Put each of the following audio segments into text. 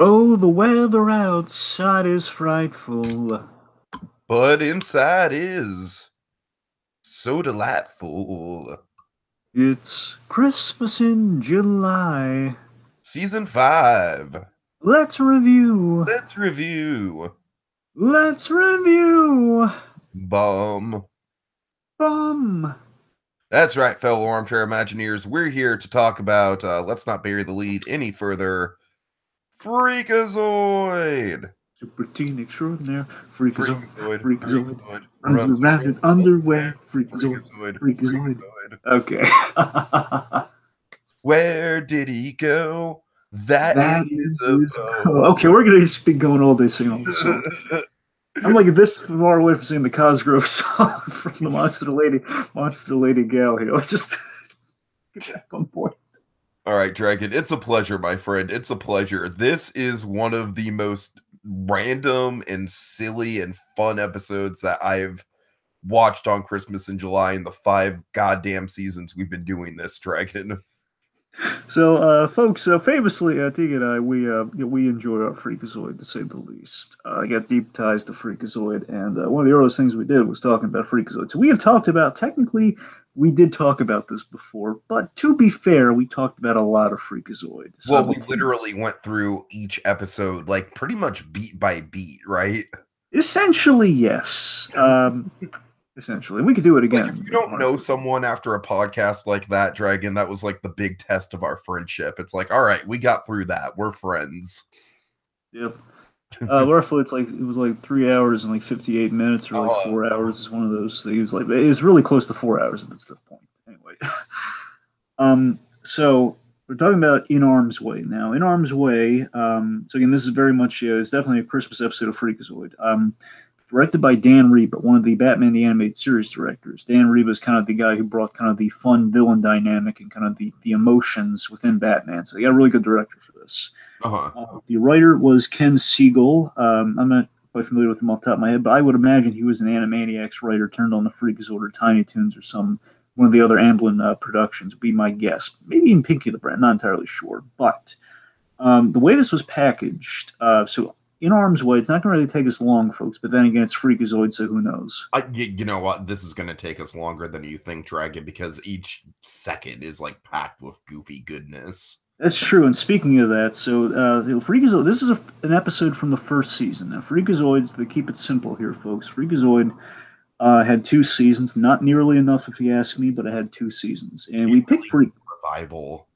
Oh, the weather outside is frightful. But inside is so delightful. It's Christmas in July. Season 5. Let's review. Let's review. Let's review. Bum. Bum. That's right, fellow armchair Imagineers. We're here to talk about, let's not bury the lead any further, Freakazoid. Super teen extraordinaire. Freakazoid. Freakazoid. Freakazoid. Freakazoid. Runs Runs around in around in underwear. underwear. Freakazoid. Freakazoid. Freakazoid. Freakazoid. Okay. Where did he go? That That is. invisible. Okay, we're going to be going all day singing all this song. I'm like this far away from seeing the Cosgrove song from the Monster Lady gal here. Let's just get back on point. All right, Dragon, it's a pleasure, my friend. It's a pleasure. This is one of the most random and silly and fun episodes that I've watched on Christmas in July in the 5 goddamn seasons we've been doing this, Dragon. So, folks, famously, Tiki and I, we enjoy our Freakazoid to say the least. I got deep ties to Freakazoid, and one of the earliest things we did was talking about Freakazoid. So we have talked about technically. We did talk about this before, but to be fair, we talked about a lot of Freakazoid. Well, we literally went through each episode, like, pretty much beat by beat, right? Essentially, yes. Essentially, we could do it again. Like, if you don't know someone after a podcast like that, Dragon, that was like the big test of our friendship. It's like, all right, we got through that. We're friends. Yep. Roughly, it was like 3 hours and like 58 minutes, or like 4 hours is one of those things. Like it was really close to 4 hours at this point. Anyway, so we're talking about In Arm's Way now. In Arm's Way. So again, this is very much it's definitely a Christmas episode of Freakazoid. Directed by Dan Reba, one of the Batman the Animated Series directors. Dan Reba is kind of the guy who brought kind of the fun villain dynamic and kind of the emotions within Batman. So he got a really good director for this. The writer was Ken Siegel. I'm not quite familiar with him off the top of my head, but I would imagine he was an Animaniacs writer turned on the Freakazoid or Tiny Toons or one of the other Amblin productions. Would be my guess. Maybe even Pinky the Brain. Not entirely sure, but the way this was packaged. So In Arm's Way, it's not going to really take us long, folks. But then again, it's Freakazoid, so who knows? You know what? This is going to take us longer than you think, Dragon, because each second is like packed with goofy goodness. That's true. And speaking of that, so Freakazoid, this is an episode from the first season. Now, Freakazoids, they keep it simple here, folks. Freakazoid had 2 seasons, not nearly enough, if you ask me, but it had 2 seasons. And we picked Revival.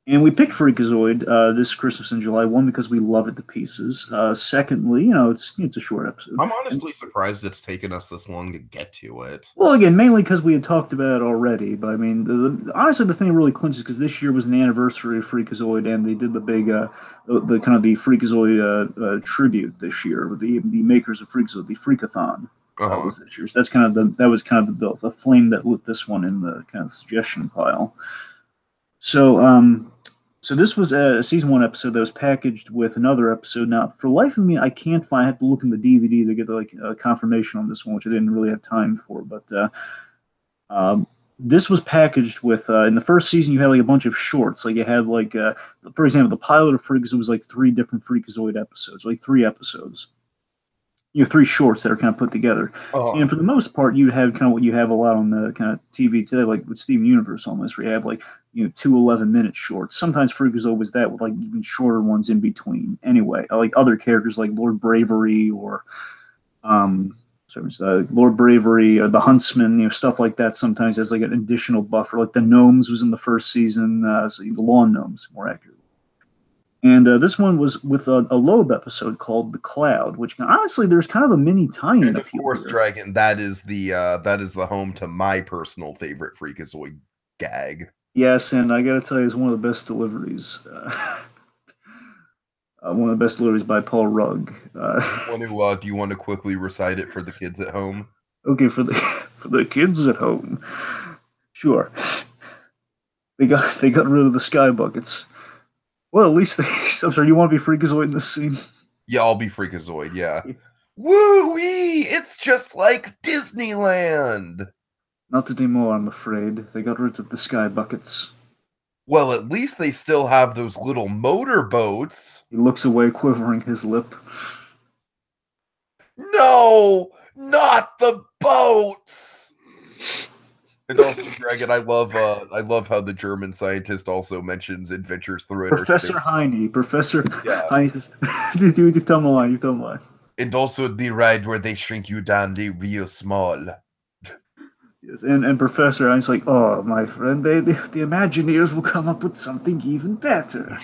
And we picked Freakazoid this Christmas in July. One, because we love it to pieces. Secondly, it's a short episode. I'm honestly surprised it's taken us this long to get to it. Well, again, mainly because we had talked about it already. But I mean, honestly, the thing that really clinches because this year was an anniversary of Freakazoid, and they did the big, the kind of the Freakazoid tribute this year with the makers of Freakazoid, the Freakathon. Was this year. So that's kind of the flame that lit this one in the kind of suggestion pile. So this was a season 1 episode that was packaged with another episode. Now, for life of me, I can't find. I have to look in the DVD to get confirmation on this one, which I didn't really have time for. But this was packaged with in the first season you had like a bunch of shorts. Like you had for example, the pilot of Freakazoid was like 3 different Freakazoid episodes, like 3 episodes. 3 shorts that are kind of put together. And for the most part, you'd have kind of what you have a lot on the kind of TV today, like with Steven Universe almost, where you have 2 11-minute shorts. Sometimes Freakazoid was that with like even shorter ones in between. Anyway, like other characters like Lord Bravery or Lord Bravery or the Huntsman, stuff like that. Sometimes has like an additional buffer. Like the Gnomes was in the first season, so the Lawn Gnomes, more accurately. And this one was with a Loeb episode called "The Cloud," which honestly, there's kind of a mini tie-in. And of course, Dragon, that is the home to my personal favorite Freakazoid gag. Yes, and I got to tell you, it's one of the best deliveries. One of the best deliveries by Paul Rugg. Do you want to quickly recite it for the kids at home? Okay, for the kids at home, sure. They got rid of the sky buckets. Well, at least I'm sorry. You want to be Freakazoid in this scene? Yeah, I'll be Freakazoid. Yeah. Woo-wee! It's just like Disneyland. Not anymore, I'm afraid. They got rid of the sky buckets. Well, at least they still have those little motor boats. He looks away, quivering his lip. No, not the boats. And also, Dragon, I love how the German scientist also mentions adventures through Professor interspace. Heine. Professor Yeah. Heine says, dude, you tell him a line. You tell him a line. And also the ride where they shrink you down the real small. Yes, and Professor Heine's like, oh, my friend, the Imagineers will come up with something even better.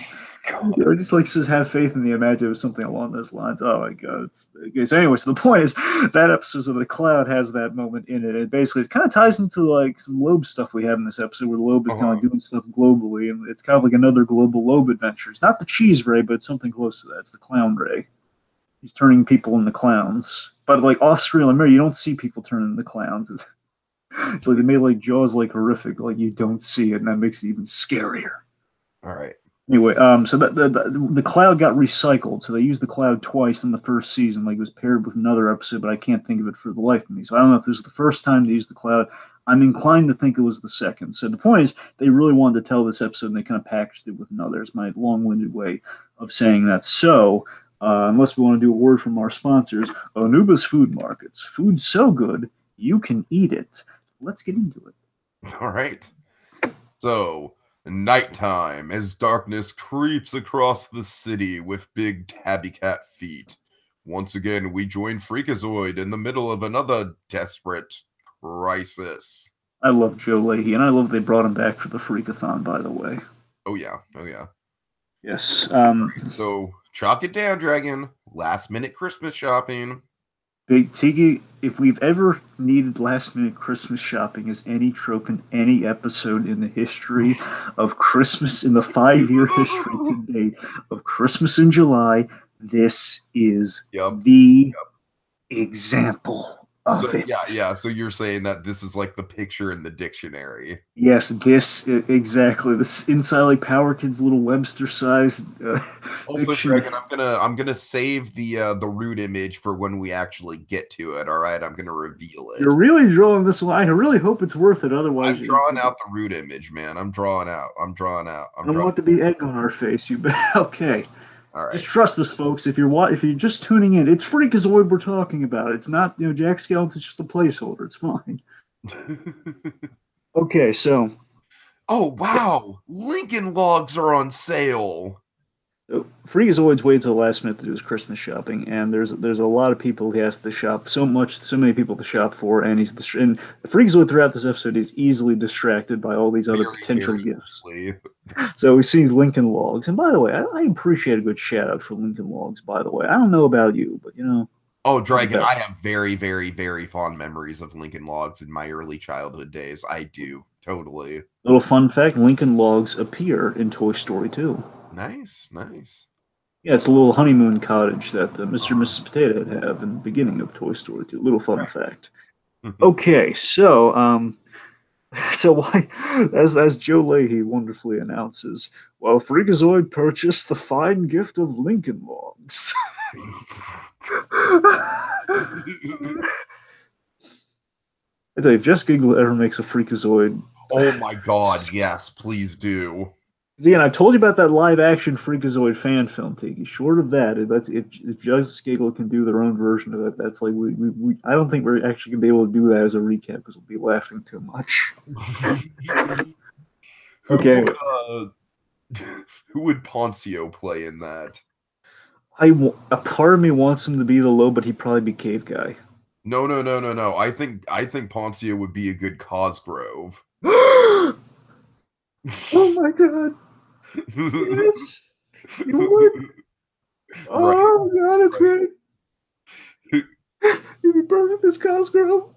You know, just like says, have faith in the Imagineers, something along those lines. Oh my god. Okay, so anyway, so the point is that episode of The Cloud has that moment in it. And basically it kind of ties into like some Loeb stuff we have in this episode where Loeb is kind of like doing stuff globally, and it's kind of like another global Loeb adventure. It's not the cheese ray, but it's something close to that. It's the clown ray. He's turning people into clowns. But like off screen, like, you don't see people turn into clowns. It's like they made like Jaws like horrific, like you don't see it, and that makes it even scarier. All right. Anyway, so the cloud got recycled. So they used the cloud twice in the first season. Like it was paired with another episode, but I can't think of it for the life of me. So I don't know if this was the first time they used the cloud. I'm inclined to think it was the second. So the point is, they really wanted to tell this episode, and they kind of packaged it with another. It's my long-winded way of saying that. So, unless we want to do a word from our sponsors, Anuba's Food Markets. Food's so good, you can eat it. Let's get into it. All right. So, nighttime as darkness creeps across the city with big tabby cat feet. Once again, we join Freakazoid in the middle of another desperate crisis. I love Joe Leahy, and I love they brought him back for the Freakathon, by the way. Oh, yeah. Oh, yeah. Yes. So, chalk it down, Dragon. Last minute Christmas shopping. Big Tiki, if we've ever needed last minute Christmas shopping as any trope in any episode in the history of Christmas, in the 5-year history to date of Christmas in July, this is the example of it. Yeah. So you're saying that this is like the picture in the dictionary. Yes, this exactly. This inside like Power Kid's little Webster-sized also, Dragon, I'm gonna save the root image for when we actually get to it. All right, I'm gonna reveal it. You're really drawing this line. I really hope it's worth it. Otherwise, I'm drawing out the root image, man. I'm drawing out. I don't want to be egg on our face. You bet. Okay. All right. Just trust us, folks. If you're just tuning in, it's Freakazoid we're talking about. It's not, Jack Skellington's just a placeholder. It's fine. Okay, so. Oh wow! Lincoln Logs are on sale. So Freakazoid's waited till the last minute to do his Christmas shopping, and there's a lot of people he has to shop so many people to shop for, and and Freakazoid throughout this episode is easily distracted by all these other potential gifts. So he sees Lincoln Logs, and by the way, I appreciate a good shout out for Lincoln Logs. By the way, I don't know about you, but Oh, Dragon, I have very, very, very fond memories of Lincoln Logs in my early childhood days. I do totally. Little fun fact: Lincoln Logs appear in Toy Story 2. Nice. Yeah, it's a little honeymoon cottage that Mr. and Mrs. Potato Head have in the beginning of Toy Story 2. Little fun fact. Okay, so why, as Joe Leahy wonderfully announces, while Freakazoid purchased the fine gift of Lincoln Logs. I tell you, if Jess Giggle ever makes a Freakazoid. Oh my god, yes, please do. Again, I've told you about that live-action Freakazoid fan film, Tiki. Short of that, if Jess Giggle can do their own version of it, that's like I don't think we're actually gonna be able to do that as a recap because we'll be laughing too much. Okay. Who would Poncio play in that? A part of me wants him to be the low, but he'd probably be Cave Guy. No. I think Poncio would be a good Cosgrove. Oh my god! Yes, you would. Oh my god, it's great. You'd be perfect as Cosgrove.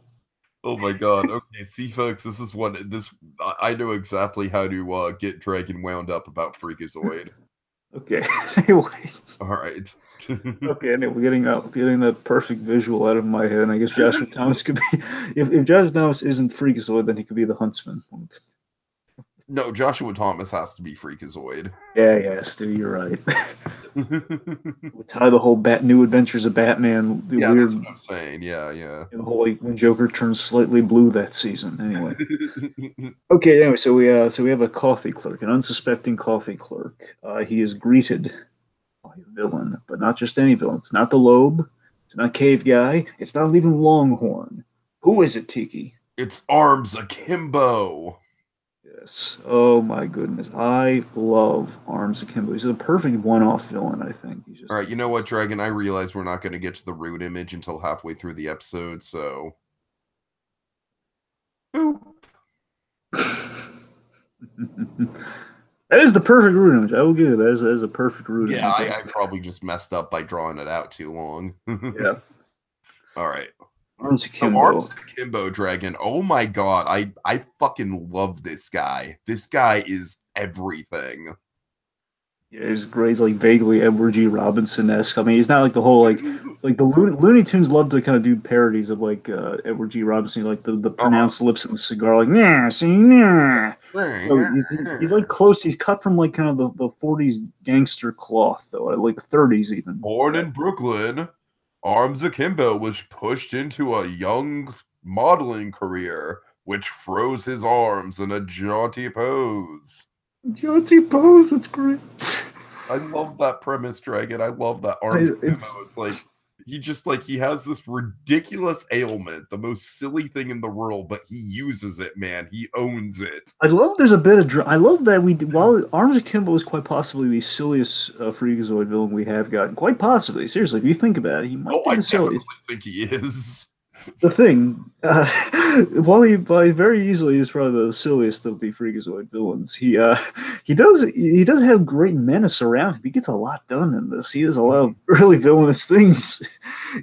Oh my god. Okay, see, folks, this is I know exactly how to get Dragon wound up about Freakazoid. Okay. Anyway. All right. Okay. Anyway, we're getting that perfect visual out of my head. And I guess Joshua Thomas could be. If Joshua Thomas isn't Freakazoid, then he could be the Huntsman. No, Joshua Thomas has to be Freakazoid. Yeah, Stu, you're right. We tie the whole New Adventures of Batman, the Yeah, weird, that's what I'm saying. Yeah, yeah. the whole like when Joker turns slightly blue that season. Anyway, okay. Anyway, so we have a coffee clerk, an unsuspecting coffee clerk. He is greeted by a villain, but not just any villain. It's not the Lobe. It's not Cave Guy. It's not even Longhorn. Who is it, Tiki? It's Arms Akimbo. Yes. Oh my goodness. I love Arms Akimbo. He's a perfect one-off villain, I think. He's just All right, you know what, Dragon? I realize we're not going to get to the root image until halfway through the episode, so. Boop. That is the perfect root image. I will give you that. That is a perfect root image. Yeah, I probably just messed up by drawing it out too long. Yeah. All right. Arms Akimbo. Arms Akimbo, Dragon. Oh my god, I fucking love this guy. This guy is everything. Yeah, he's great. He's like vaguely Edward G. Robinson-esque. I mean, he's not like the whole like the Looney Tunes love to kind of do parodies of like Edward G. Robinson, like the pronounced lips of the cigar, like nah, see nah. So he's like close. He's cut from like kind of the 40s gangster cloth, though, like the 30s even. Born in Brooklyn, Arms Akimbo was pushed into a young modeling career, which froze his arms in a jaunty pose. Jaunty pose, that's great. I love that premise, Dragon. I love that Arms Akimbo. It's like he has this ridiculous ailment, the most silly thing in the world, but he uses it, man. He owns it. I love there's a bit of I love that while Arms Akimbo is quite possibly the silliest Freakazoid villain we have gotten. Quite possibly, seriously, if you think about it, he might be the silliest. I think he is. The thing, while he very easily is probably the silliest of the Freakazoid villains, he does have great menace around him. He gets a lot done in this. He does a lot of really villainous things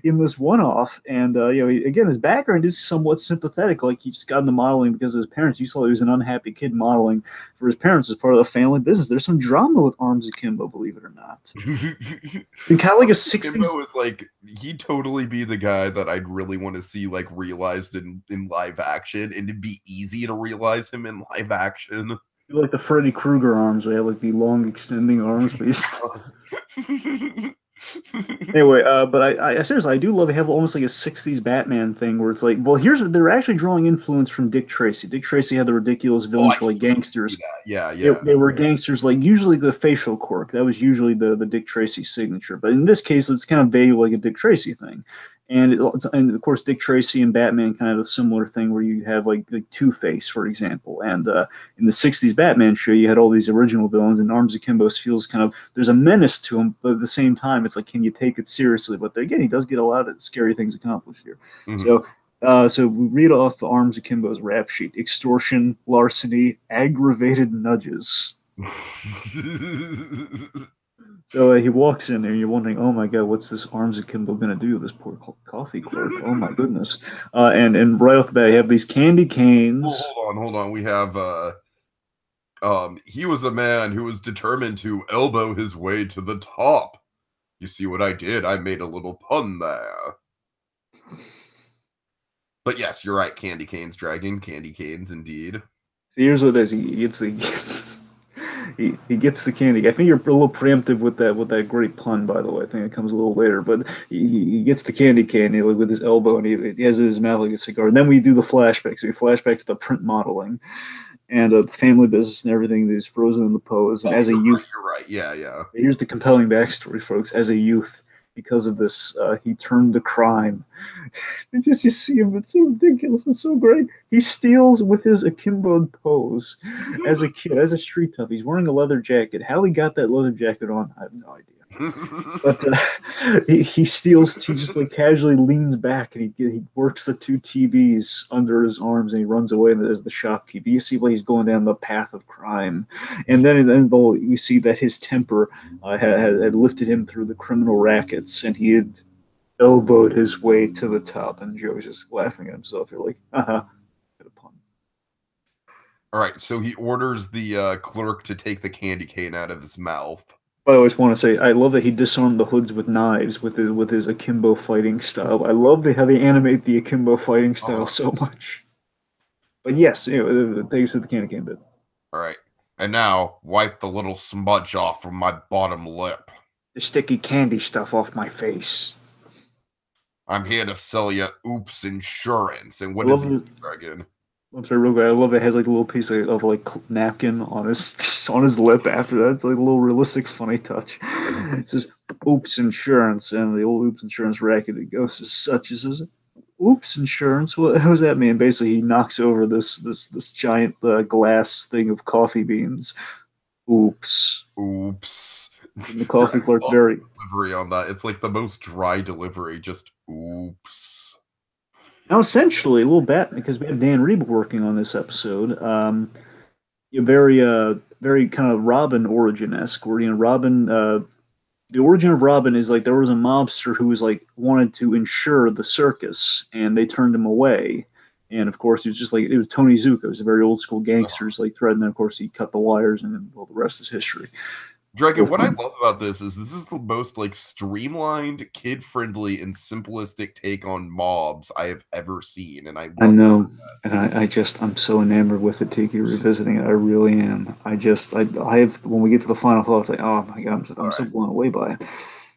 in this one-off, and again, his background is somewhat sympathetic. Like he just got into modeling because of his parents. You saw he was an unhappy kid modeling for his parents as part of the family business. There's some drama with Arms Akimbo, believe it or not. And kind of like a 60s. Akimbo is like he'd totally be the guy that I'd really want to see like realized in live action, and it'd be easy to realize him in live action. Like the Freddy Krueger arms, we have like the long extending arms, Anyway, but I seriously, I do love to have almost like a 60s Batman thing where it's like, well, they're actually drawing influence from Dick Tracy. Dick Tracy had the ridiculous villains for like gangsters. Yeah. They were gangsters, like usually the facial quirk. That was usually the Dick Tracy signature. But in this case, it's kind of vague like a Dick Tracy thing. And of course, Dick Tracy and Batman kind of a similar thing where you have like Two-Face, for example. And in the 60s Batman show, you had all these original villains, and Arms Akimbo feels kind of, there's a menace to him, but at the same time, it's like, can you take it seriously? But again, he does get a lot of scary things accomplished here. Mm-hmm. So we read off Arms Akimbo's rap sheet: extortion, larceny, aggravated nudges. So he walks in there, and you're wondering, oh my god, what's this Arms Akimbo going to do? This poor coffee clerk. Oh my goodness. And right off the bat, you have these candy canes. Hold on. We have he was a man who was determined to elbow his way to the top. You see what I did? I made a little pun there. But yes, you're right. Candy canes, Dragon. Candy canes, indeed. So here's what it is. He gets the he gets the candy. I think you're a little preemptive with that great pun, by the way. I think it comes a little later, but he gets the candy like, with his elbow, and he has it in his mouth like a cigar. And then we do the flashbacks. So we flashback to the print modeling and the family business and everything that is frozen in the pose. And as a youth, you're right. Yeah. Here's the compelling backstory, folks. As a youth, because of this, he turned to crime. And you see him, it's so ridiculous, it's so great. He steals with his akimbo pose as a kid, as a street tough. He's wearing a leather jacket. How he got that leather jacket on, I have no idea. But he steals, he just like casually leans back and he works the two TVs under his arms and he runs away as the shopkeeper. You see, he's going down the path of crime. And then you see that his temper had lifted him through the criminal rackets and he had elbowed his way to the top. And Joe's just laughing at himself. You're like, good pun. All right, so he orders the clerk to take the candy cane out of his mouth. I always want to say, I love that he disarmed the hoods with knives with his akimbo fighting style. I love how they animate the akimbo fighting style so much. But yes, thanks to the candy cane bit. All right, and now wipe the little smudge off from my bottom lip. the sticky candy stuff off my face. I'm here to sell you Oops Insurance. And I what is love he, it. Dragon? I'm sorry, real quick. I love it. It has like a little piece of like napkin on his on his lip. After that, it's like a little realistic, funny touch. It says "Oops Insurance," and the old Oops Insurance racket it goes as such. It says "Oops Insurance." What does that mean? Basically, he knocks over this giant glass thing of coffee beans. Oops. Oops. And the coffee Dragon clerk loves very. the delivery on that. It's like the most dry delivery. Just oops. Now, essentially, a little bit because we have Dan Reeb working on this episode. Very very kind of Robin origin esque, where Robin the origin of Robin is like there was a mobster who was like wanted to insure the circus, and they turned him away. And of course, it was just like it was Tony Zuko. It was a very old school gangsters like thread, and then of course he cut the wires, and then well, the rest is history. Dragon, what I love about this is the most like streamlined, kid-friendly, and simplistic take on mobs I have ever seen, and I know, and I'm so enamored with it, Tiki. Revisiting it, I really am. I have when we get to the final thought, it's like, oh my god, I'm so blown away by it.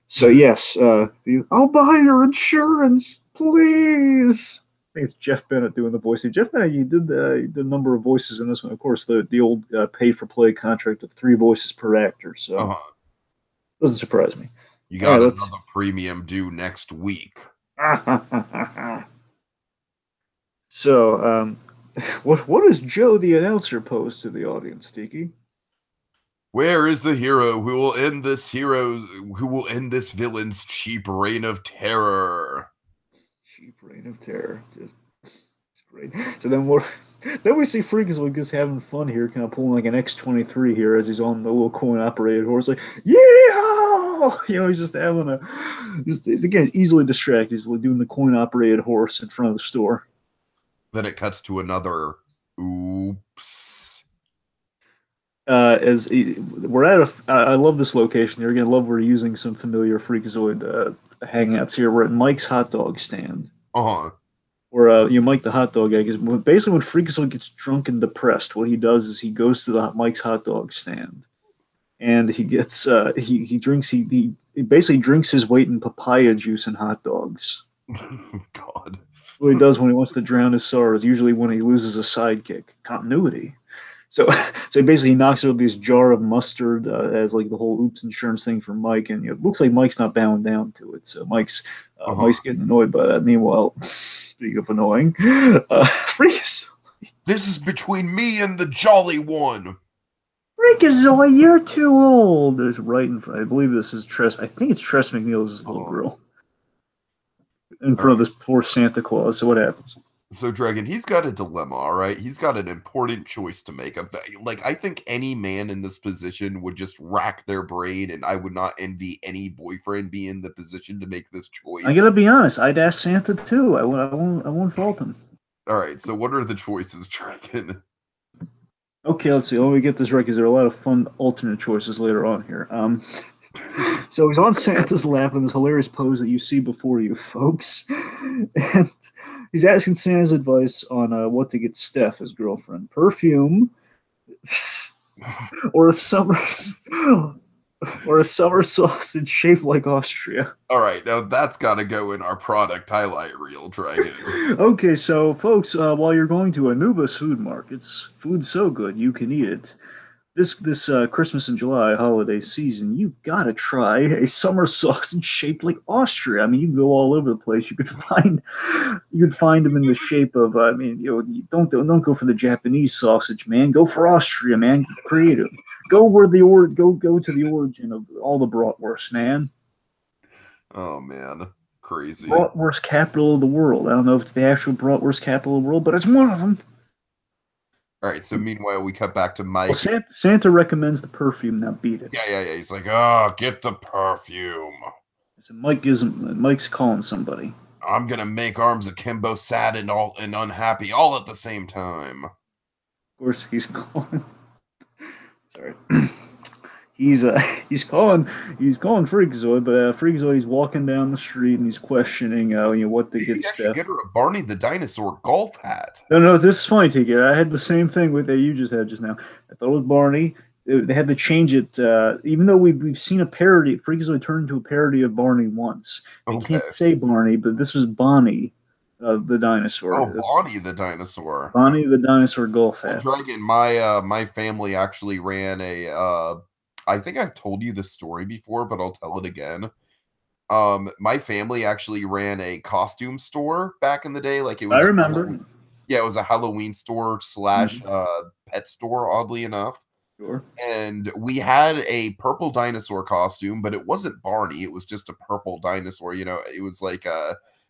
So yes, I'll buy your insurance, please. I think it's Jeff Bennett doing the voice. Jeff Bennett, you did a number of voices in this one. Of course, the old pay for play contract of 3 voices per actor. So doesn't surprise me. You got another premium due next week. So, what does Joe the announcer pose to the audience, Tiki? Where is the hero who will end this villain's cheap reign of terror? Cheap reign of terror. Just it's great. So then then we see Freakazoid just having fun here, kind of pulling like an X-23 here as he's on the little coin operated horse, like, yeah! He's just having again, easily distracted. He's like doing the coin operated horse in front of the store. Then it cuts to another oops. We're at I love this location here. Again, I love we're using some familiar Freakazoid hangouts here. We're at Mike's hot dog stand. Where Mike the hot dog guy. Basically, when Freakazoid gets drunk and depressed, what he does is he goes to the Mike's hot dog stand, and he gets he drinks he basically drinks his weight in papaya juice and hot dogs. God. What he does when he wants to drown his sorrows, usually when he loses a sidekick. Continuity. So basically he knocks over this jar of mustard as like the whole Oops Insurance thing for Mike, and it looks like Mike's not bowing down to it. So Mike's getting annoyed by that. Meanwhile, speaking of annoying, Freakazoid. This is between me and the Jolly One. Freakazoid, you're too old. There's right in front. I believe this is Tress. I think it's Tress McNeil's little girl in front of this poor Santa Claus. So what happens? So, Dragon, he's got a dilemma, all right? He's got an important choice to make. Like, I think any man in this position would just rack their brain, and I would not envy any boyfriend being in the position to make this choice. I gotta be honest. I'd ask Santa, too. I won't fault him. All right, so what are the choices, Dragon? Okay, let's see. Let me get this right, because there are a lot of fun alternate choices later on here. So he's on Santa's lap in this hilarious pose that you see before you, folks. And he's asking Santa's advice on what to get Steph, his girlfriend. Perfume, or a summer sausage shaped like Austria. All right, now that's got to go in our product highlight reel, Dragon. Okay, so folks, while you're going to Anubis food markets, food's so good you can eat it. This Christmas and July holiday season, you've got to try a summer sausage shaped like Austria. I mean, you can go all over the place. You could find them in the shape of. Don't go for the Japanese sausage, man. Go for Austria, man. Get creative. Go where go to the origin of all the bratwurst, man. Oh man, crazy. Bratwurst capital of the world. I don't know if it's the actual bratwurst capital of the world, but it's one of them. All right, so meanwhile, we cut back to Mike. Well, Santa recommends the perfume. Now beat it. Yeah. He's like, oh, get the perfume. So Mike's calling somebody. I'm going to make arms akimbo sad and unhappy all at the same time. Of course, he's calling. Sorry. He's calling Freakazoid, but Freakazoid, he's walking down the street and he's questioning what to get Steph. Get her a Barney the Dinosaur golf hat. No, this is funny, Tiki. I had the same thing with that you just had just now. I thought it was Barney. they had to change it. Even though we've seen a parody, Freakazoid turned into a parody of Barney once. They Okay. can't say Barney, but this was Bonnie, the dinosaur. Oh, Bonnie the dinosaur. Bonnie the dinosaur Gulf hat. Well, Dragon, my family actually ran a. I think I've told you this story before, but I'll tell it again. My family actually ran a costume store back in the day. Like it was. I remember. Yeah, it was a Halloween store slash pet store. Oddly enough. Sure. And we had a purple dinosaur costume, but it wasn't Barney. It was just a purple dinosaur. You know, it was like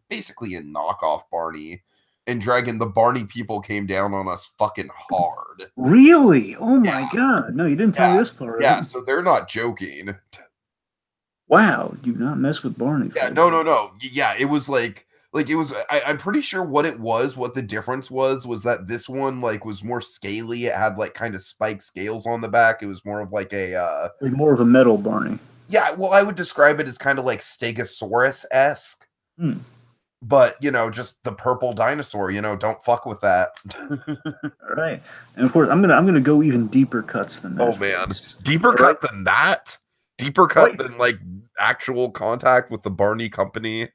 basically a knockoff Barney. And Dragon, the Barney people came down on us fucking hard. Really? Oh my god! No, you didn't tell me this part. Yeah, so they're not joking. Wow, do not mess with Barney. Yeah, no. Yeah, it was like it was. I'm pretty sure what it was. What the difference was that this one like was more scaly. It had like kind of spiked scales on the back. It was more of like a like more of a metal Barney. Yeah, well, I would describe it as kind of like Stegosaurus-esque. But, you know, just the purple dinosaur, you know, don't fuck with that. All right. And of course, I'm gonna go even deeper cuts than that. Oh man. Deeper cut than that? Deeper cut than like actual contact with the Barney company.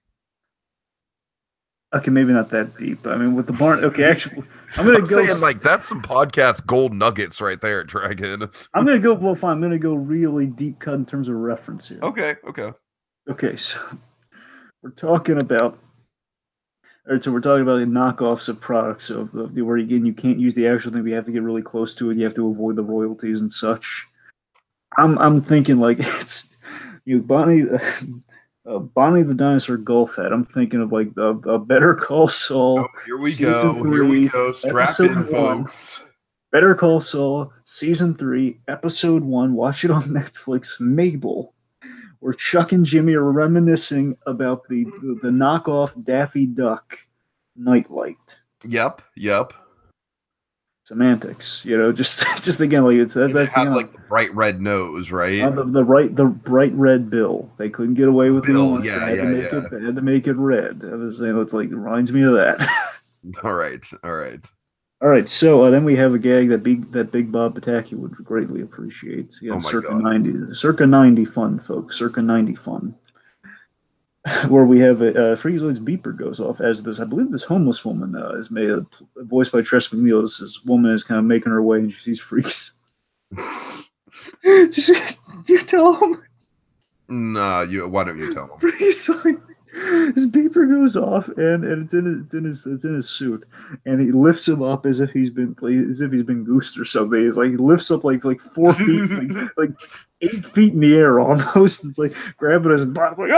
Okay, maybe not that deep. I mean, with the Barney. Okay, actually, I'm gonna go saying like that's some podcast gold nuggets right there, Dragon. I'm gonna go. Well, fine. I'm gonna go really deep cut in terms of reference here. Okay. So we're talking about. So we're talking about the knockoffs of products of where again you can't use the actual thing. We have to get really close to it. You have to avoid the royalties and such. I'm thinking like it's Bonnie the Dinosaur Golf Hat. I'm thinking of like a Better Call Saul. Oh, here we go. Strap in, folks. Better Call Saul, Season 3, Episode 1. Watch it on Netflix. Mabel, where Chuck and Jimmy are reminiscing about the knockoff Daffy Duck nightlight. Yep. Semantics, just again, like it's that had like the bright red nose, right? The bright red bill. They couldn't get away with bill. They had to make it red. I was saying it reminds me of that. All right. So then we have a gag that Big Bob Pataki would greatly appreciate. Circa God. 90 fun, folks. Circa 90 fun. Where we have Freakazoid's beeper goes off as this. I believe this homeless woman is made voiced by Tress MacNeille. This woman is kind of making her way and she sees freaks. You tell him. Nah, why don't you tell him? His beeper goes off and it's in his suit, and he lifts him up as if he's been goosed or something. It's like he lifts up like 4 feet, like 8 feet in the air almost. It's like grabbing his butt, like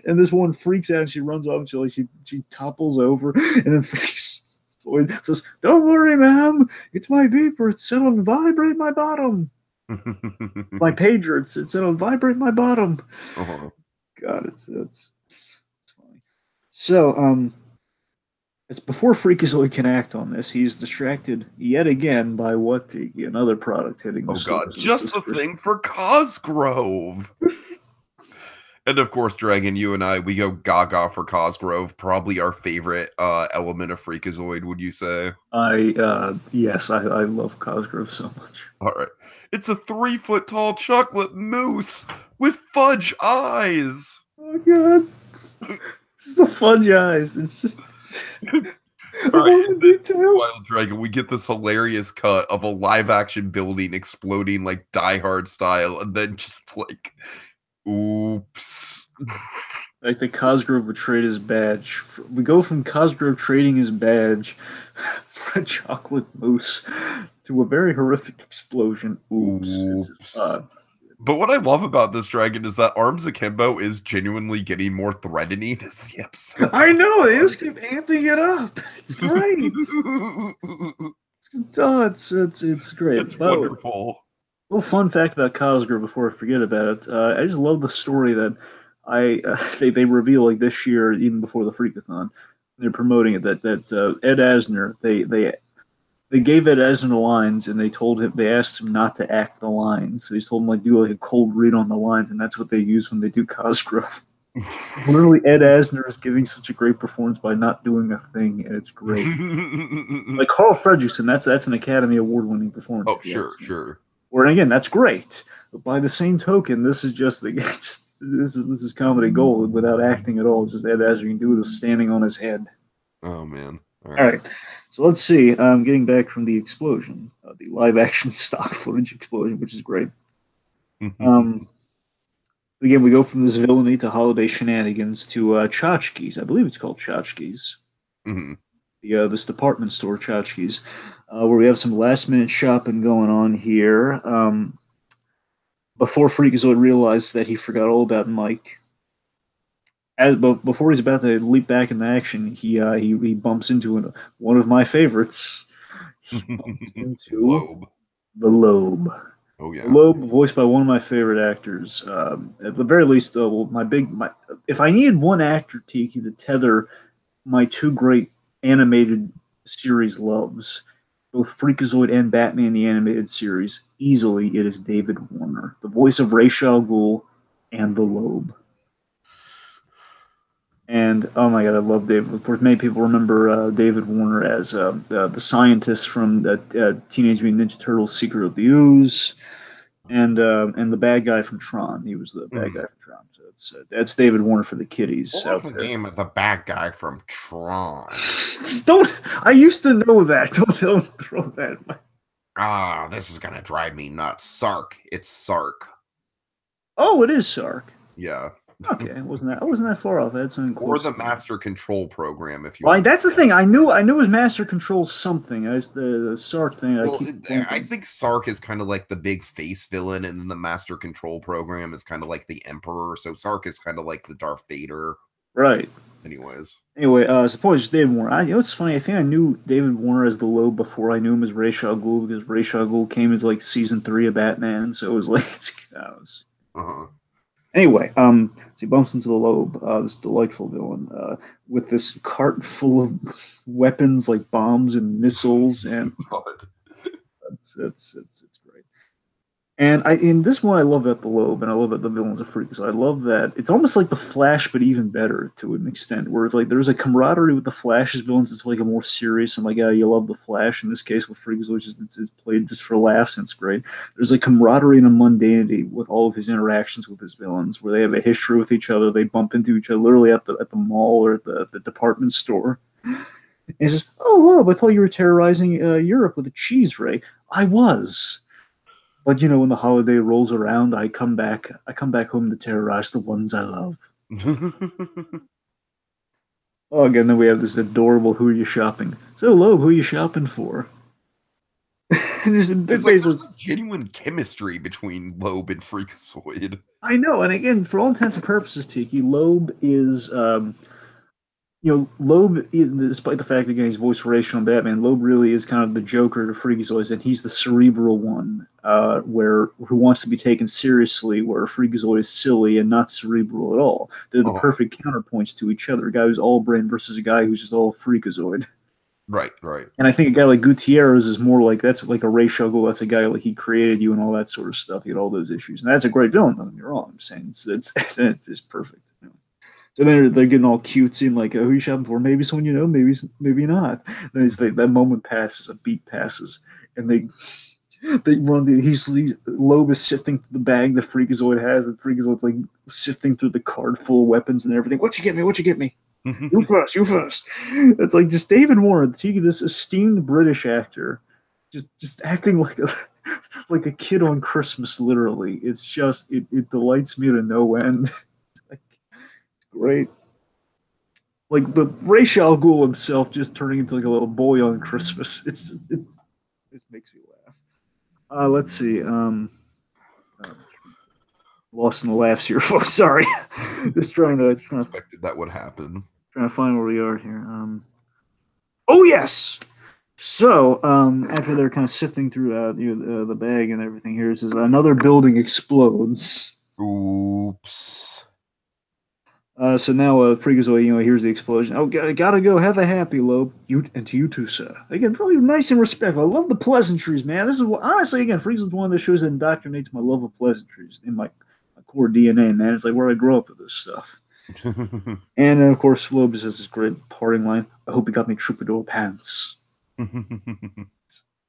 and this one freaks out and she runs off and she topples over, and then Freakazoid says, "Don't worry, ma'am, it's my beeper. It's set on vibrate my bottom." My pager, it's set on vibrate my bottom. Uh-huh. God, it's funny. So, it's before Freakazoid can act on this. He's distracted yet again by what another product hitting. Oh God, just the thing for Cosgrove. And of course, Dragon, you and I, we go gaga for Cosgrove. Probably our favorite element of Freakazoid. Would you say? Yes, I love Cosgrove so much. All right, it's a 3-foot tall chocolate mousse with fudge eyes. Oh God, it's the fudge eyes. It's just. Wild Dragon, we get this hilarious cut of a live action building exploding like Die Hard style, and then just like, oops. Like the Cosgrove would trade his badge. We go from Cosgrove trading his badge for a chocolate mousse to a very horrific explosion. Oops. But what I love about this, Dragon, is that Arms Akimbo is genuinely getting more threatening as the episode. I know, they just keep amping it up. It's great. It's great. It's wonderful. A little fun fact about Cosgrove before I forget about it. I just love the story that they reveal like this year, even before the Freakathon. They're promoting it that Ed Asner, they gave Ed Asner the lines, and they asked him not to act the lines. So they told him do like a cold read on the lines, and that's what they use when they do Cosgrove. Literally, Ed Asner is giving such a great performance by not doing a thing, and it's great. Like Carl Fredricksen, that's an Academy Award-winning performance. Oh, sure. Or again, that's great. But by the same token, this is just this is comedy gold without acting at all. Just Ed Asner can do it standing on his head. Oh man. All right. So let's see. Getting back from the explosion, the live-action stock footage explosion, which is great. Again, we go from this villainy to holiday shenanigans to tchotchkes. I believe it's called tchotchkes. Mm-hmm. This department store tchotchkes, where we have some last-minute shopping going on here. Before Freakazoid realizes that he forgot all about Mike. Before he's about to leap back into action, he bumps into one of my favorites. He bumps into Loeb. The Loeb. Oh yeah, Loeb, voiced by one of my favorite actors. At the very least, though, if I needed one actor, Tiki, to tether my two great animated series loves, both Freakazoid and Batman the Animated Series, easily it is David Warner, the voice of Ra's al Ghul and the Loeb. And oh my god, I love David. Of course, many people remember David Warner as the scientist from Teenage Mutant Ninja Turtles: Secret of the Ooze, and the bad guy from Tron. He was the bad guy from Tron. So that's David Warner for the kiddies. What was the name of the bad guy from Tron? Don't. I used to know that. Don't throw that. This is gonna drive me nuts. Sark. It's Sark. Oh, it is Sark. Yeah. Okay, I wasn't that far off. I had something close. Or the Master Control program, if you. Well, that's the thing. I knew it was Master Control something. The Sark thing. Well, I think Sark is kind of like the big face villain, and then the Master Control program is kind of like the Emperor. So Sark is kind of like the Darth Vader. Right. Anyway, suppose it's David Warner. It's funny. I think I knew David Warner as the Loeb before I knew him as Ra's al Ghul, because Ra's al Ghul came into like season 3 of Batman, so it was like Anyway, so he bumps into the Loeb, this delightful villain, with this cart full of weapons like bombs and missiles, and it's great. And in this one, I love about the Loeb, and I love about the villains of Freak. So I love that it's almost like the Flash, but even better to an extent, where it's like there's a camaraderie with the Flash's villains. It's like a more serious and like, you love the Flash. In this case, with Freak, which is it's played just for laughs, and it's great. There's a camaraderie and a mundanity with all of his interactions with his villains, where they have a history with each other. They bump into each other literally at the mall or at the department store. And he says, "Oh, Loeb, I thought you were terrorizing Europe with a cheese ray." I was. But when the holiday rolls around, I come back home to terrorize the ones I love. Again, then we have this adorable "Who are you shopping?" So, Loeb, who are you shopping for? There's genuine chemistry between Loeb and Freakazoid. I know, and again, for all intents and purposes, Tiki, Loeb is Loeb, despite the fact that again, he's voiced for Ra's on Batman, Loeb really is kind of the Joker to Freakazoid, and he's the cerebral one, who wants to be taken seriously, where Freakazoid is silly and not cerebral at all. They're the perfect counterpoints to each other. A guy who's all brain versus a guy who's just all Freakazoid. Right. And I think a guy like Gutierrez is more like, that's like a Ra's al Ghul. That's a guy like he created you and all that sort of stuff. He had all those issues. And that's a great villain, don't get me wrong. I'm saying it's perfect. So then they're getting all cutesy and like, who are you shopping for? Maybe someone you know, maybe not. Then that moment passes, a beat passes, and they run. Loeb is sifting through the bag that Freakazoid has, and Freakazoid's like sifting through the cart full of weapons and everything. What you get me? You first. It's like just David Warner, this esteemed British actor, just acting like a kid on Christmas. Literally, it's just it delights me to no end. Great. Like the Ra's al Ghul himself just turning into like a little boy on Christmas. It makes me laugh. Let's see. Lost in the laughs here, folks. Sorry. just trying to expected that would happen. Trying to find where we are here. Oh yes. So after they're kind of sifting through the bag and everything, here it says another building explodes. Oops. So now Freakazoid, here's the explosion. Oh, gotta go. Have a happy, Loeb. And to you too, sir. Again, really nice and respectful. I love the pleasantries, man. This is honestly, again, Freakazoid's one of the shows that indoctrinates my love of pleasantries in my core DNA, man. It's like where I grew up with this stuff. And then, of course, Lobes has this great parting line. I hope you got me troubadour pants.